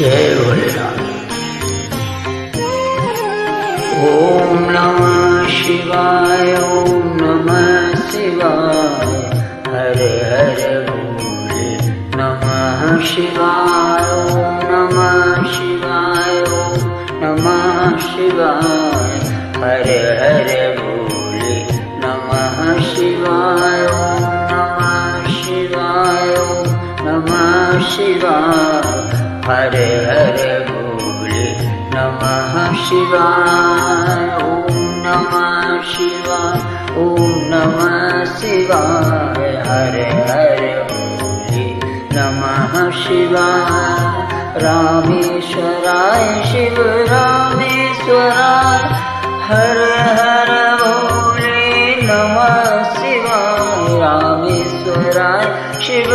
जय भोलेनाथ। ओम नमः शिवाय, ओम नमः शिवाय, हरे हरे भोले नमः शिवाय। ओम नमः शिवाय, ओम नमः शिवाय, हरे हरे भोले नमः शिवाय। ओम नमः शिवाय, ओम नमः शिवाय, हरे हरे भोले नमः शिवाय। ओम नमः शिवाय, ओम नमः शिवाय, हरे हरे भोले नमः शिवाय। रामेश्वराय शिव रामेश्वराय, हरे हरे भोले नमः शिवाय। रामेश्वराय शिव